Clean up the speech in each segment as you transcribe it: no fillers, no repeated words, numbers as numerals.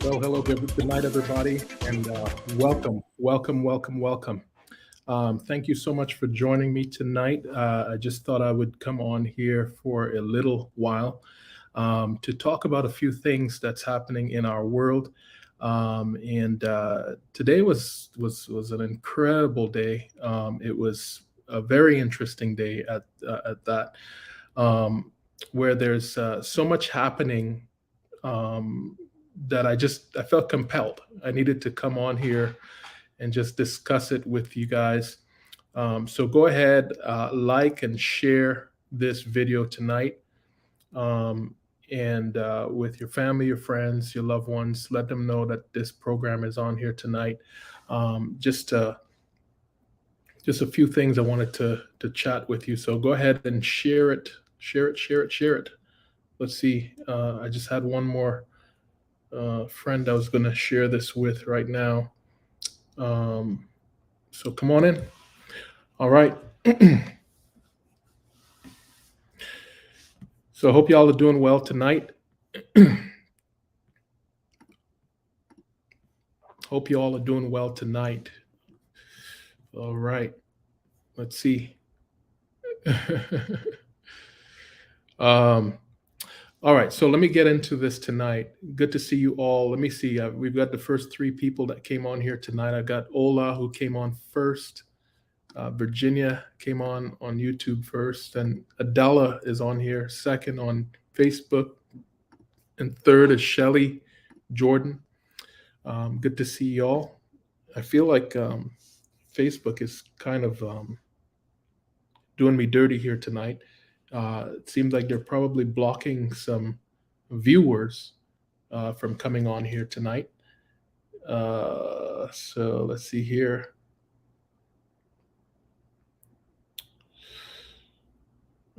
Well, hello, good night, everybody, and welcome. Thank you so much for joining me tonight. I just thought I would come on here for a little while to talk about a few things that's happening in our world. And Today was an incredible day. It was a very interesting day at that, um, where there's so much happening um, that I felt compelled. I needed to come on here and just discuss it with you guys. So go ahead, like and share this video tonight, um, and with your family, your friends, your loved ones. Let them know that this program is on here tonight. Um, just uh, just a few things I wanted to chat with you. So go ahead and share it. Let's see. I just had one more friend I was going to share this with right now. Um, so come on in. All right. So I hope y'all are doing well tonight. Hope you all are doing well tonight. All right. Let's see. um, all right. So let me get into this tonight. Good to see you all. Let me see. We've got the first three people that came on here tonight. I got Ola, who came on first. Virginia came on YouTube first, and Adela is on here second on Facebook, and third is Shelly Jordan. Good to see y'all. I feel like Facebook is kind of doing me dirty here tonight. It seems like they're probably blocking some viewers from coming on here tonight. So let's see here.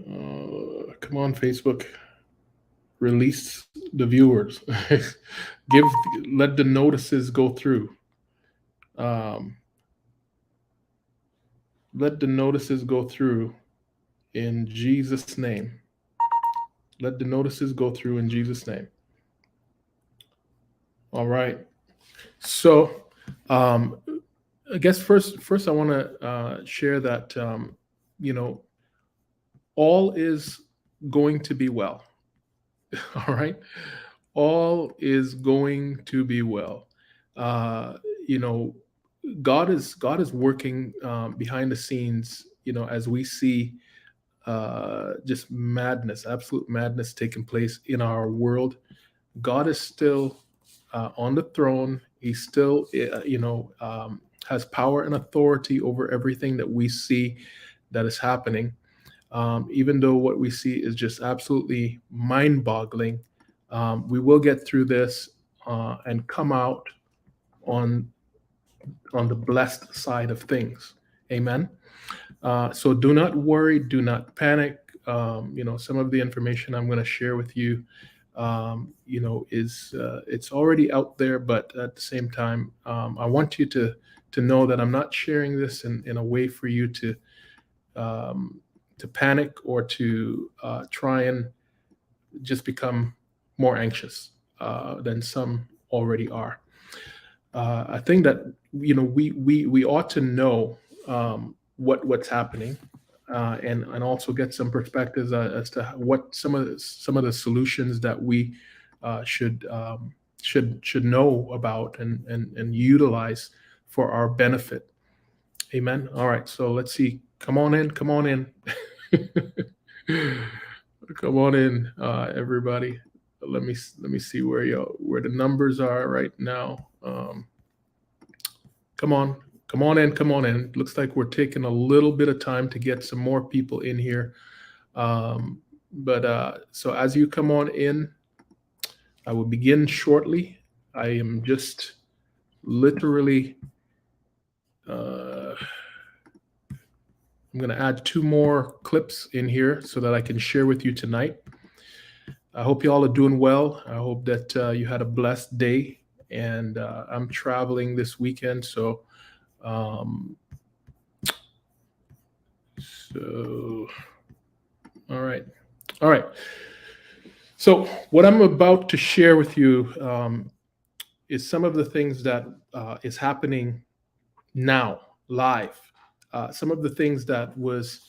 Come on, Facebook. Release the viewers. Let the notices go through. Um, let the notices go through in Jesus' name. Let the notices go through in Jesus' name. All right. So, um, I guess first I want to share that you know all is going to be well. All right, all is going to be well. Uh, you know, God is working behind the scenes. As we see just madness, absolute madness taking place in our world. God is still on the throne. He still, has power and authority over everything that we see that is happening. Even though what we see is just absolutely mind-boggling, we will get through this and come out on the blessed side of things. Amen. So do not worry, do not panic. Some of the information I'm going to share with you, is it's already out there, but at the same time, I want you to know that I'm not sharing this in a way for you to panic or to try and just become more anxious than some already are. I think that we ought to know what's happening, and also get some perspectives as to what some of the solutions that we should know about and utilize for our benefit. Amen. All right, so let's see. Come on in. Come on in. Come on in, everybody. Let me see where the numbers are right now. Come on, come on in, come on in. Looks like we're taking a little bit of time to get some more people in here. But so as you come on in, I will begin shortly. I am just literally. I'm going to add two more clips in here so that I can share with you tonight. I hope you all are doing well. I hope that you had a blessed day. And I'm traveling this weekend, so all right. So what I'm about to share with you is some of the things that is happening now, live. Some of the things that was,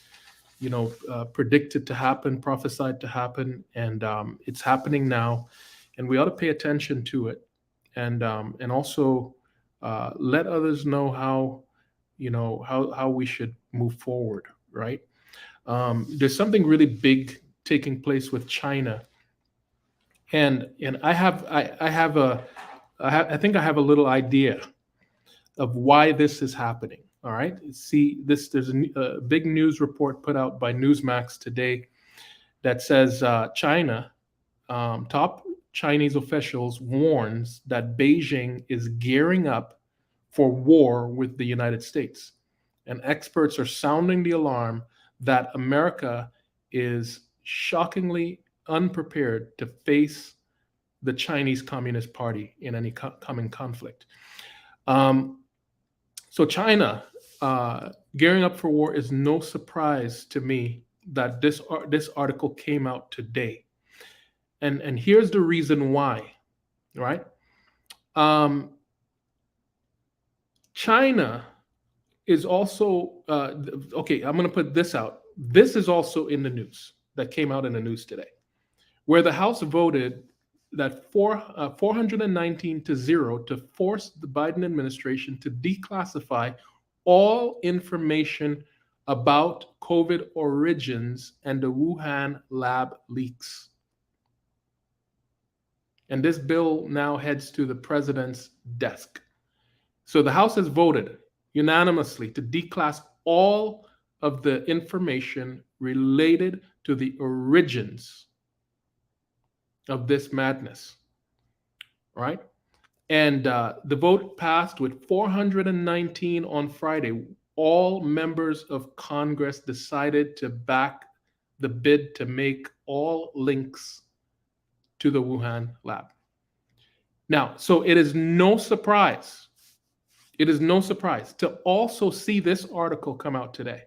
predicted to happen, prophesied to happen, and it's happening now, and we ought to pay attention to it, and also let others know how we should move forward. Right? There's something really big taking place with China, and I think I have a little idea of why this is happening. All right. See, there's a big news report put out by Newsmax today that says China, top Chinese officials warns that Beijing is gearing up for war with the United States. And experts are sounding the alarm that America is shockingly unprepared to face the Chinese Communist Party in any coming conflict. So China gearing up for war is no surprise to me that this article came out today, and here's the reason why. Right? China is also okay. I'm going to put this out. This is also in the news that came out in the news today, where the House voted that 419-0 to force the Biden administration to declassify all information about COVID origins and the Wuhan lab leaks. And this bill now heads to the president's desk. So the House has voted unanimously to declass all of the information related to the origins of this madness, right? And the vote passed with 419 on Friday. All members of Congress decided to back the bid to make all links to the Wuhan lab. Now, so it is no surprise. It is no surprise to also see this article come out today.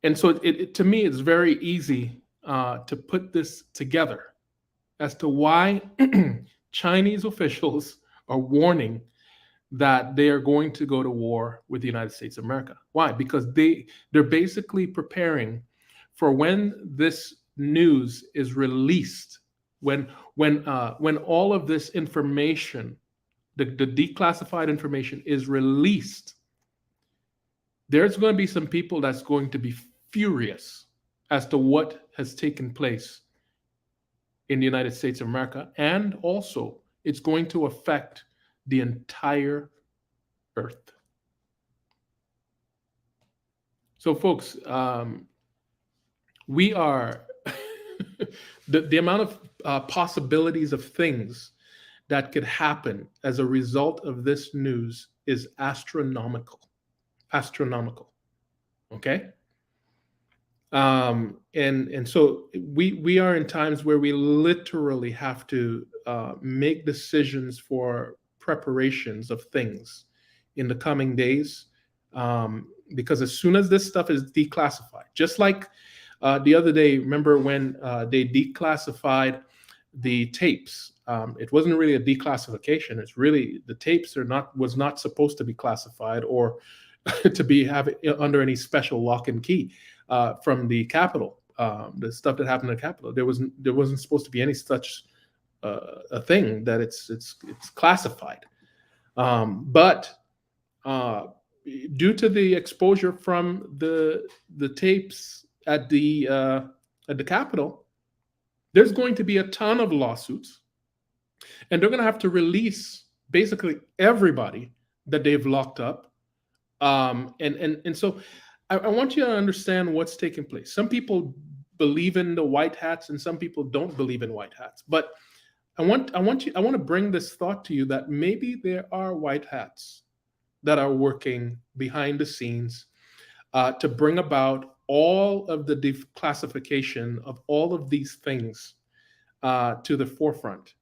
And so to me, it's very easy to put this together as to why Chinese officials are warning that they are going to go to war with the United States of America. Why? Because they're basically preparing for when this news is released, when all of this information, the declassified information is released. There's going to be some people that's going to be furious as to what has taken place in the United States of America, and also it's going to affect the entire earth. So folks, we are the amount of possibilities of things that could happen as a result of this news is astronomical. Okay. And so we are in times where we literally have to make decisions for preparations of things in the coming days, because as soon as this stuff is declassified, just like the other day, remember when they declassified the tapes? It wasn't really a declassification. It's really the tapes was not supposed to be classified or to be under any special lock and key from the Capitol. The stuff that happened in the Capitol, there wasn't supposed to be any such a thing that it's classified. But due to the exposure from the tapes at the Capitol, there's going to be a ton of lawsuits, and they're going to have to release basically everybody that they've locked up. And so I want you to understand what's taking place. Some people believe in the white hats, and some people don't believe in white hats. But I want to bring this thought to you that maybe there are white hats that are working behind the scenes to bring about all of the declassification of all of these things to the forefront,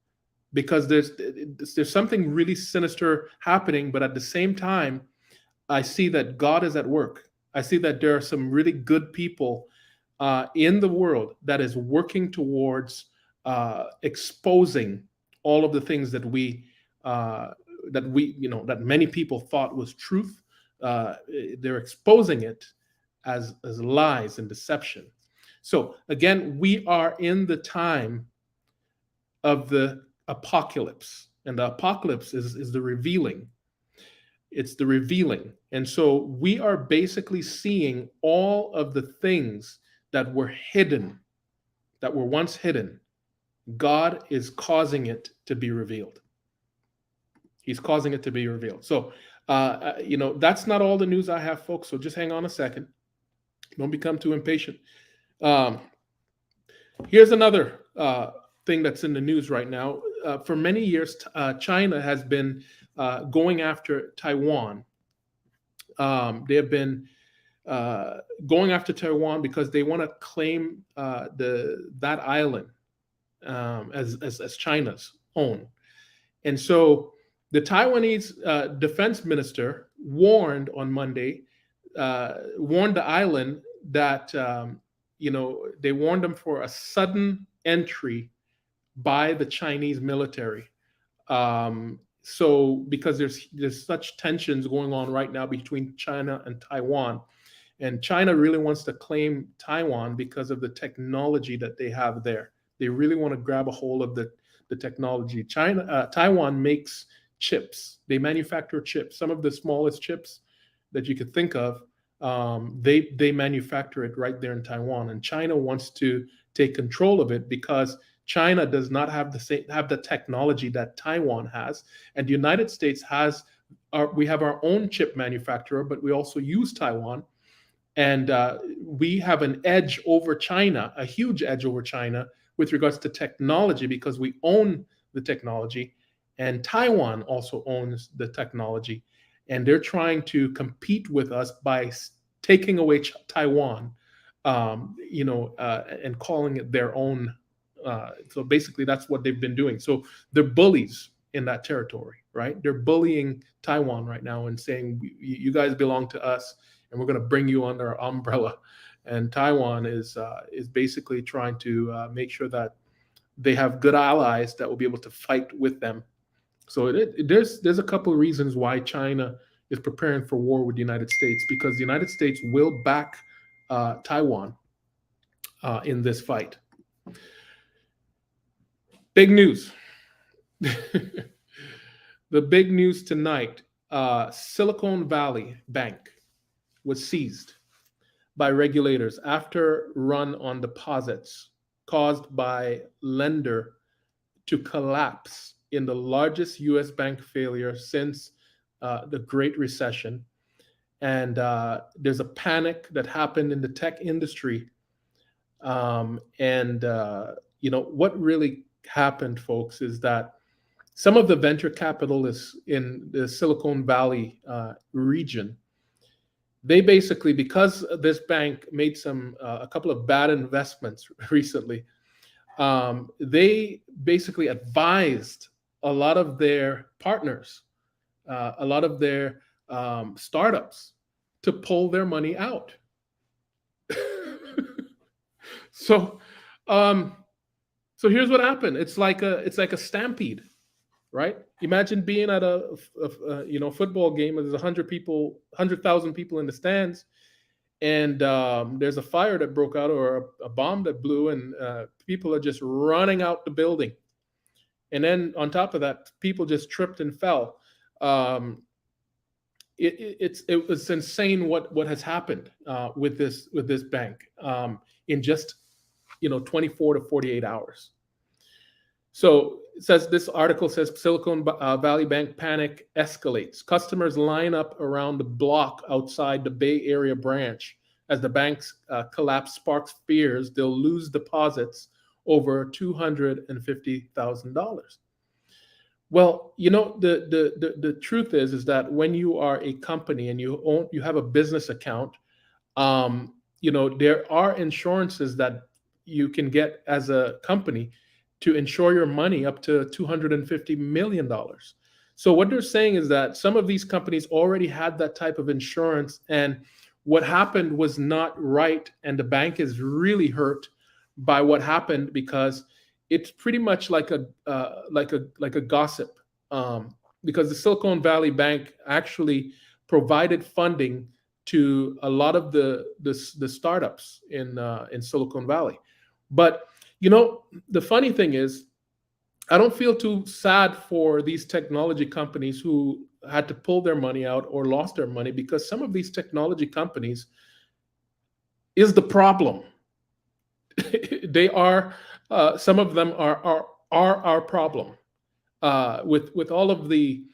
because there's something really sinister happening. But at the same time, I see that God is at work. I see that there are some really good people in the world that is working towards exposing all of the things that that many people thought was truth. They're exposing it as lies and deception. So again, we are in the time of the apocalypse, and the apocalypse is the revealing. It's the revealing. And so we are basically seeing all of the things that were hidden, that were once hidden. God is causing it to be revealed. He's causing it to be revealed. So, that's not all the news I have, folks. So just hang on a second. Don't become too impatient. Here's another thing that's in the news right now. For many years, China has been going after Taiwan. They have been going after Taiwan because they want to claim that island as China's own. And so the Taiwanese defense minister warned on Monday, warned the island that, they warned them for a sudden entry by the Chinese military. So because there's such tensions going on right now between China and Taiwan, and China really wants to claim Taiwan because of the technology that they have there. They really want to grab a hold of the technology. Taiwan makes chips. They manufacture chips. Some of the smallest chips that you could think of, they manufacture it right there in Taiwan. And China wants to take control of it because China does not have the technology that Taiwan has, and the United States we have our own chip manufacturer, but we also use Taiwan, and we have an edge over China, a huge edge over China with regards to technology because we own the technology, and Taiwan also owns the technology, and they're trying to compete with us by taking away Taiwan, and calling it their own. So basically, that's what they've been doing. So they're bullies in that territory, right? They're bullying Taiwan right now and saying, you guys belong to us, and we're going to bring you under our umbrella. And Taiwan is basically trying to make sure that they have good allies that will be able to fight with them. So there's a couple of reasons why China is preparing for war with the United States, because the United States will back Taiwan in this fight. Big news. The big news tonight, Silicon Valley Bank was seized by regulators after run on deposits caused by lender to collapse in the largest U.S. bank failure since the Great Recession. And there's a panic that happened in the tech industry. What really happened, folks, is that some of the venture capitalists in the Silicon Valley region, they basically, because this bank made a couple of bad investments recently, they basically advised a lot of their partners, a lot of their startups to pull their money out. So here's what happened. It's like a stampede, right? Imagine being at a football game and there's 100,000 people in the stands, and there's a fire that broke out or a bomb that blew, and people are just running out the building. And then on top of that, people just tripped and fell. It was insane what has happened with this bank in just 24 to 48 hours. So this article says Silicon Valley Bank panic escalates. Customers line up around the block outside the Bay Area branch as the bank's collapse sparks fears they'll lose deposits over $250,000. Well, the truth is that when you are a company and you have a business account, there are insurances that you can get as a company to insure your money up to $250 million. So what they're saying is that some of these companies already had that type of insurance, and what happened was not right, and the bank is really hurt by what happened because it's pretty much like a gossip, because the Silicon Valley Bank actually provided funding to a lot of the startups in Silicon Valley. But the funny thing is, I don't feel too sad for these technology companies who had to pull their money out or lost their money, because some of these technology companies is the problem. They are, some of them are our problem, with all of the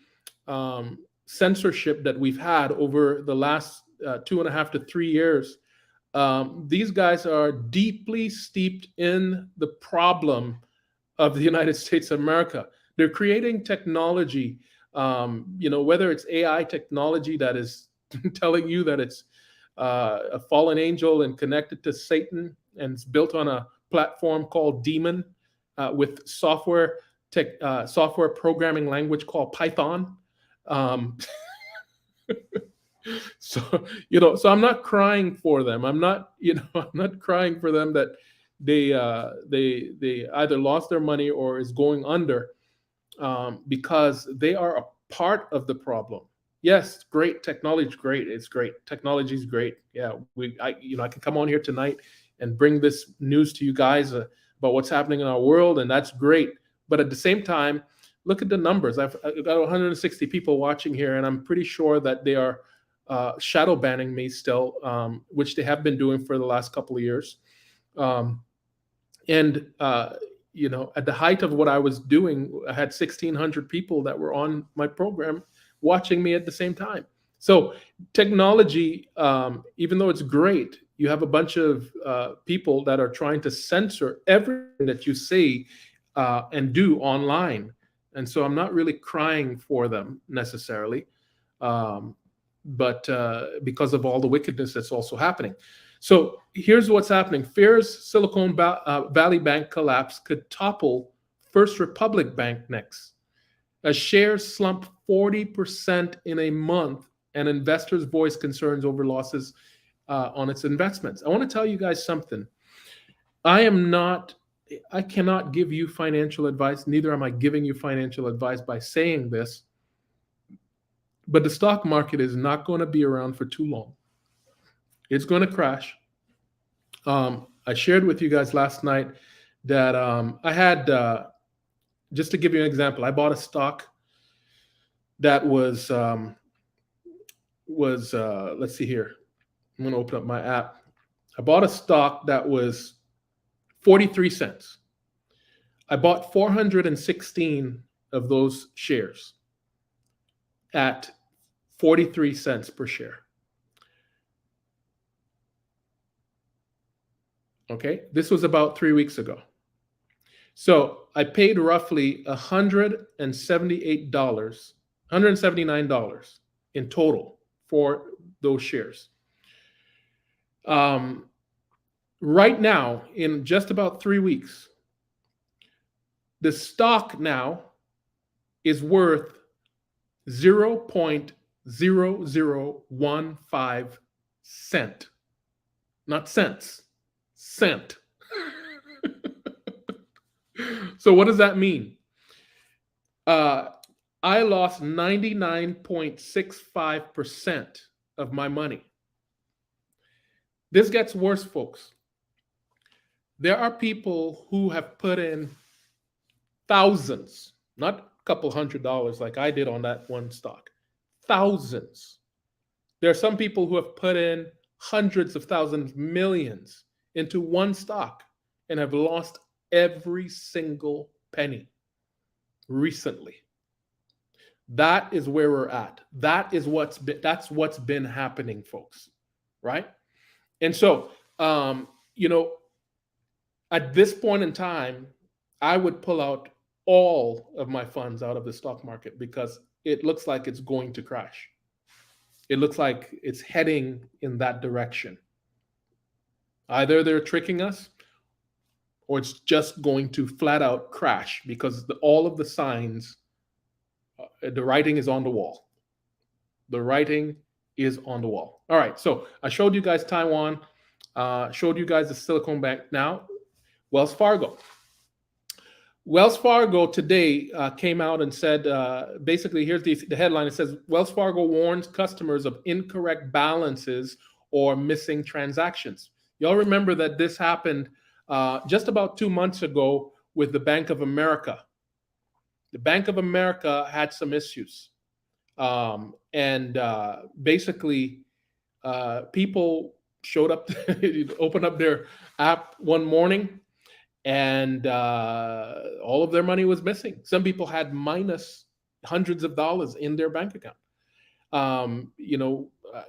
censorship that we've had over the last 2.5 to 3 years. These guys are deeply steeped in the problem of the United States of America. They're creating technology, whether it's AI technology that is telling you that it's a fallen angel and connected to Satan, and it's built on a platform called Demon, with software programming language called Python. Um, so I'm not crying for them. I'm not, I'm not crying for them that they either lost their money or is going under, because they are a part of the problem. Yes, great technology is great. It's great. Technology is great. Yeah, I can come on here tonight and bring this news to you guys, about what's happening in our world, and that's great. But at the same time, look at the numbers. I've got 160 people watching here, and I'm pretty sure that they are shadow banning me still, which they have been doing for the last couple of years. Um, and at the height of what I was doing, I had 1,600 people that were on my program watching me at the same time. So technology, even though it's great, you have a bunch of people that are trying to censor everything that you say and do online. And so I'm not really crying for them necessarily, but because of all the wickedness that's also happening. So here's what's happening. Fears Silicon Valley Bank collapse could topple First Republic Bank next. A share slump 40% in a month, and investors voice concerns over losses on its investments. I want to tell you guys something. I cannot give you financial advice. Neither am I giving you financial advice by saying this. But the stock market is not going to be around for too long. It's going to crash. I shared with you guys last night that I had, just to give you an example, I bought a stock that was let's see here. I'm going to open up my app. I bought a stock that was 43 cents. I bought 416 of those shares at 43 cents per share. Okay, this was about 3 weeks ago. So I paid roughly $179 in total for those shares. Right now, in just about 3 weeks, the stock now is worth 0.0015 cent. Not cents, cent. So what does that mean? I lost 99.65% of my money. This gets worse, folks. There are people who have put in thousands, not a couple $100 like I did on that one stock, thousands. There are some people who have put in hundreds of thousands, millions into one stock and have lost every single penny recently. That is where we're at. That's what's been happening, folks, right? And so, at this point in time, I would pull out all of my funds out of the stock market because it looks like it's going to crash. It looks like it's heading in that direction. Either they're tricking us or it's just going to flat out crash because all of the signs, the writing is on the wall. The writing is on the wall. All right, so I showed you guys Taiwan, showed you guys the Silicon Bank. Now, Wells Fargo. Wells Fargo today came out and said, basically, here's the headline. It says, Wells Fargo warns customers of incorrect balances or missing transactions. Y'all remember that this happened just about 2 months ago with the Bank of America. The Bank of America had some issues. And basically, people showed up, opened up their app one morning, and all of their money was missing. Some people had minus hundreds of dollars in their bank account.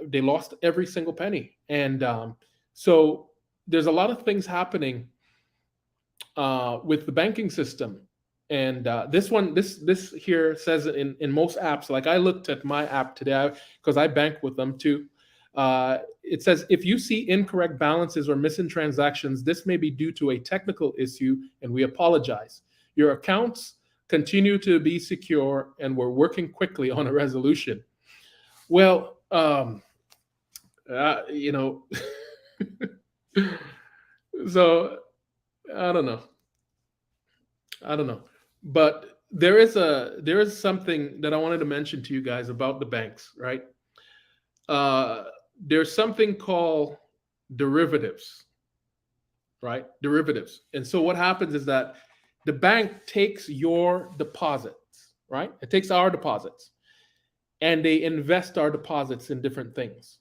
They lost every single penny. And so there's a lot of things happening with the banking system. And this here says in most apps, like I looked at my app today because I bank with them too. It says, if you see incorrect balances or missing transactions, this may be due to a technical issue, and we apologize. Your accounts continue to be secure, and we're working quickly on a resolution. Well, so I don't know, but there is something that I wanted to mention to you guys about the banks, right? There's something called derivatives, right? Derivatives. And so what happens is that the bank takes your deposits, right? It takes our deposits, and they invest our deposits in different things.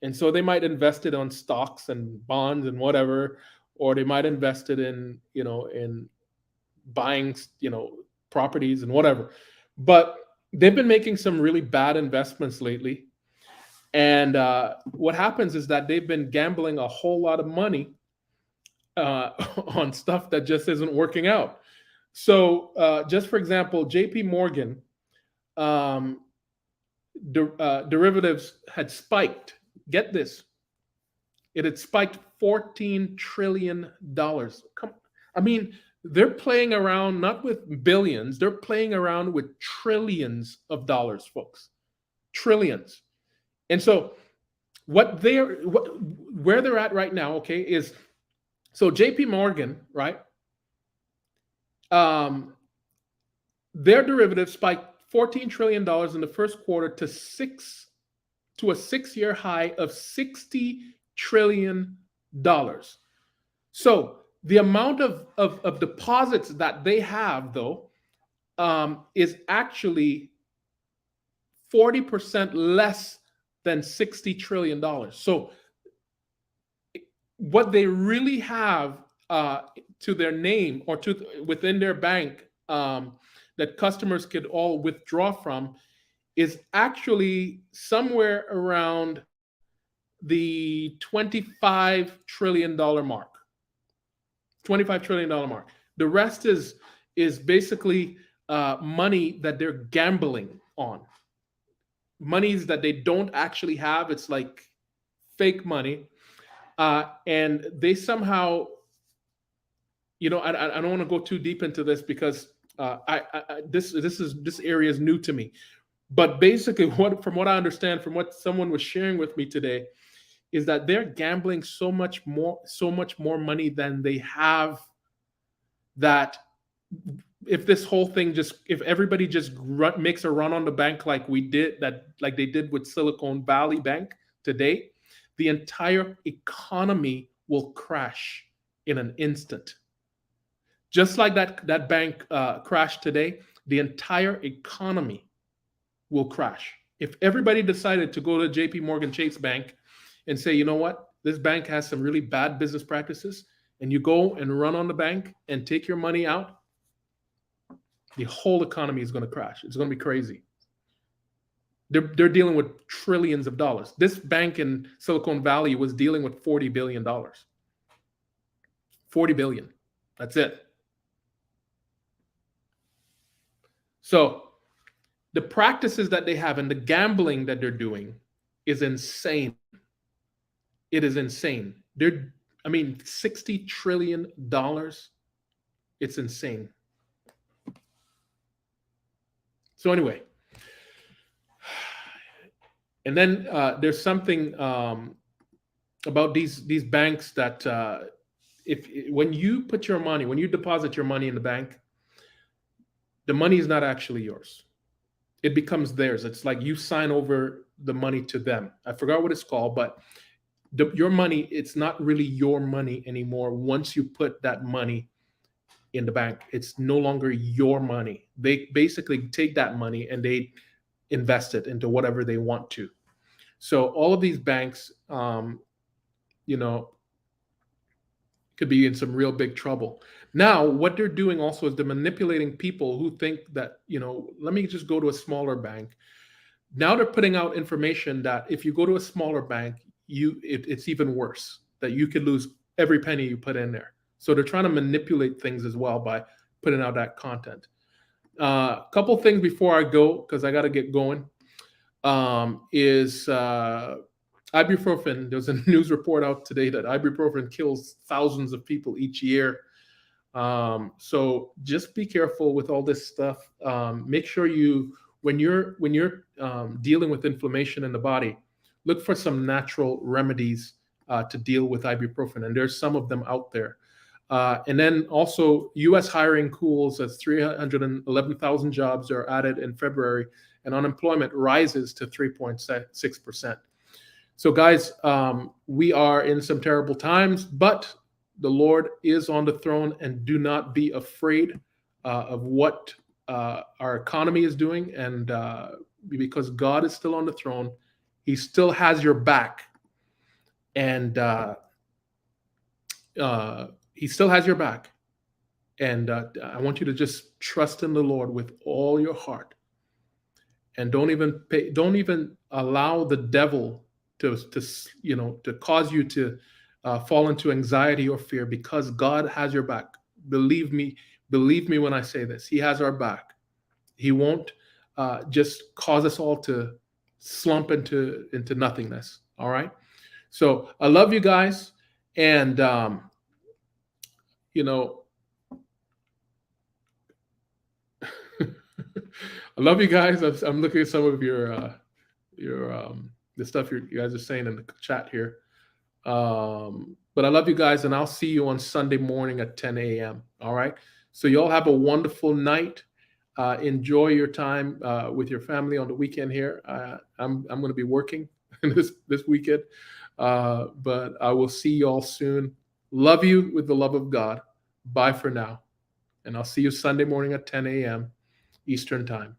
And so they might invest it on stocks and bonds and whatever, or they might invest it in buying, properties and whatever. But they've been making some really bad investments lately. And what happens is that they've been gambling a whole lot of money on stuff that just isn't working out. So just for example, JP Morgan, derivatives had spiked. Get this. It had spiked $14 trillion. They're playing around not with billions, they're playing around with trillions of dollars, folks. Trillions. And so where they're at right now, okay, is so JP Morgan, right? Their derivatives spiked $14 trillion in the first quarter to a 6-year high of $60 trillion. So the amount of deposits that they have, though, is actually 40% less than $60 trillion. So what they really have to their name or within their bank that customers could all withdraw from is actually somewhere around the $25 trillion mark. $25 trillion mark. The rest is basically money that they're gambling on. Monies that they don't actually have. It's like fake money. And they somehow, I don't want to go too deep into this because this area is new to me. But basically, from what I understand, from what someone was sharing with me today, is that they're gambling so much more money than they have, that if this whole thing if everybody just makes a run on the bank like they did with Silicon Valley Bank today, the entire economy will crash in an instant. Just like that bank crashed today, the entire economy will crash. If everybody decided to go to JP Morgan Chase Bank and say, you know what, this bank has some really bad business practices, and you go and run on the bank and take your money out, the whole economy is going to crash. It's going to be crazy. They're dealing with trillions of dollars. This bank in Silicon Valley was dealing with $40 billion. $40 billion. That's it. So the practices that they have and the gambling that they're doing is insane. It is insane. $60 trillion. It's insane. So anyway, and then there's something about these banks that when you deposit your money in the bank, the money is not actually yours. It becomes theirs. It's like you sign over the money to them. I forgot what it's called, but your money, it's not really your money anymore. Once you put that money in the bank, it's no longer your money. They basically take that money and they invest it into whatever they want to. So all of these banks, you know, could be in some real big trouble. Now, what they're doing also is they're manipulating people who think that, let me just go to a smaller bank. Now they're putting out information that if you go to a smaller bank, it's even worse, that you could lose every penny you put in there. So they're trying to manipulate things as well by putting out that content. A couple things before I go, because I got to get going, is ibuprofen. There's a news report out today that ibuprofen kills thousands of people each year. So just be careful with all this stuff. Make sure when you're dealing with inflammation in the body, look for some natural remedies to deal with ibuprofen, and there's some of them out there. And then also, U.S. hiring cools as 311,000 jobs are added in February, and unemployment rises to 3.6%. So guys, we are in some terrible times, but the Lord is on the throne, and do not be afraid of what our economy is doing. And because God is still on the throne, He still has your back. And He still has your back. And I want you to just trust in the Lord with all your heart. And don't even allow the devil to cause you to fall into anxiety or fear, because God has your back. Believe me when I say this. He has our back. He won't just cause us all to slump into nothingness. All right. So I love you guys, and I love you guys. I'm looking at some of your the stuff you guys are saying in the chat here. But I love you guys, and I'll see you on Sunday morning at 10 a.m. All right. So you all have a wonderful night. Enjoy your time with your family on the weekend here. I'm going to be working this weekend, but I will see you all soon. Love you with the love of God. Bye for now, and I'll see you Sunday morning at 10 a.m. Eastern Time.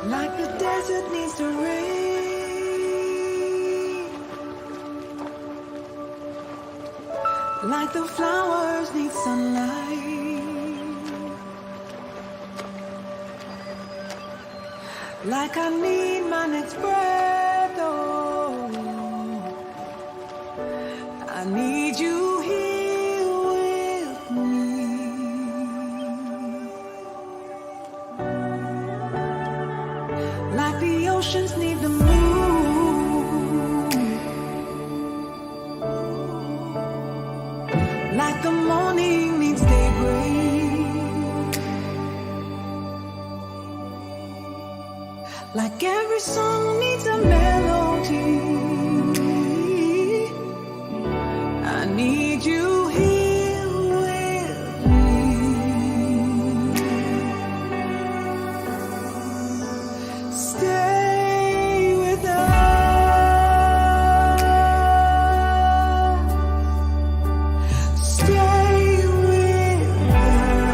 Like the desert needs the rain, like the flowers need sunlight, like I need my next breath, oh, I need you here with me. Like the oceans need the moon, like the morning needs daybreak, like every song needs a melody. need you here with me. Stay with us. Stay with us.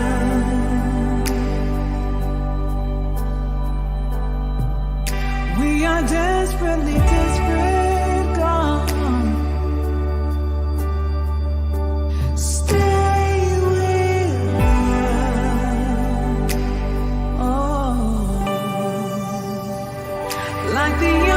We are desperately desperate, God. Stay with us. Oh, like the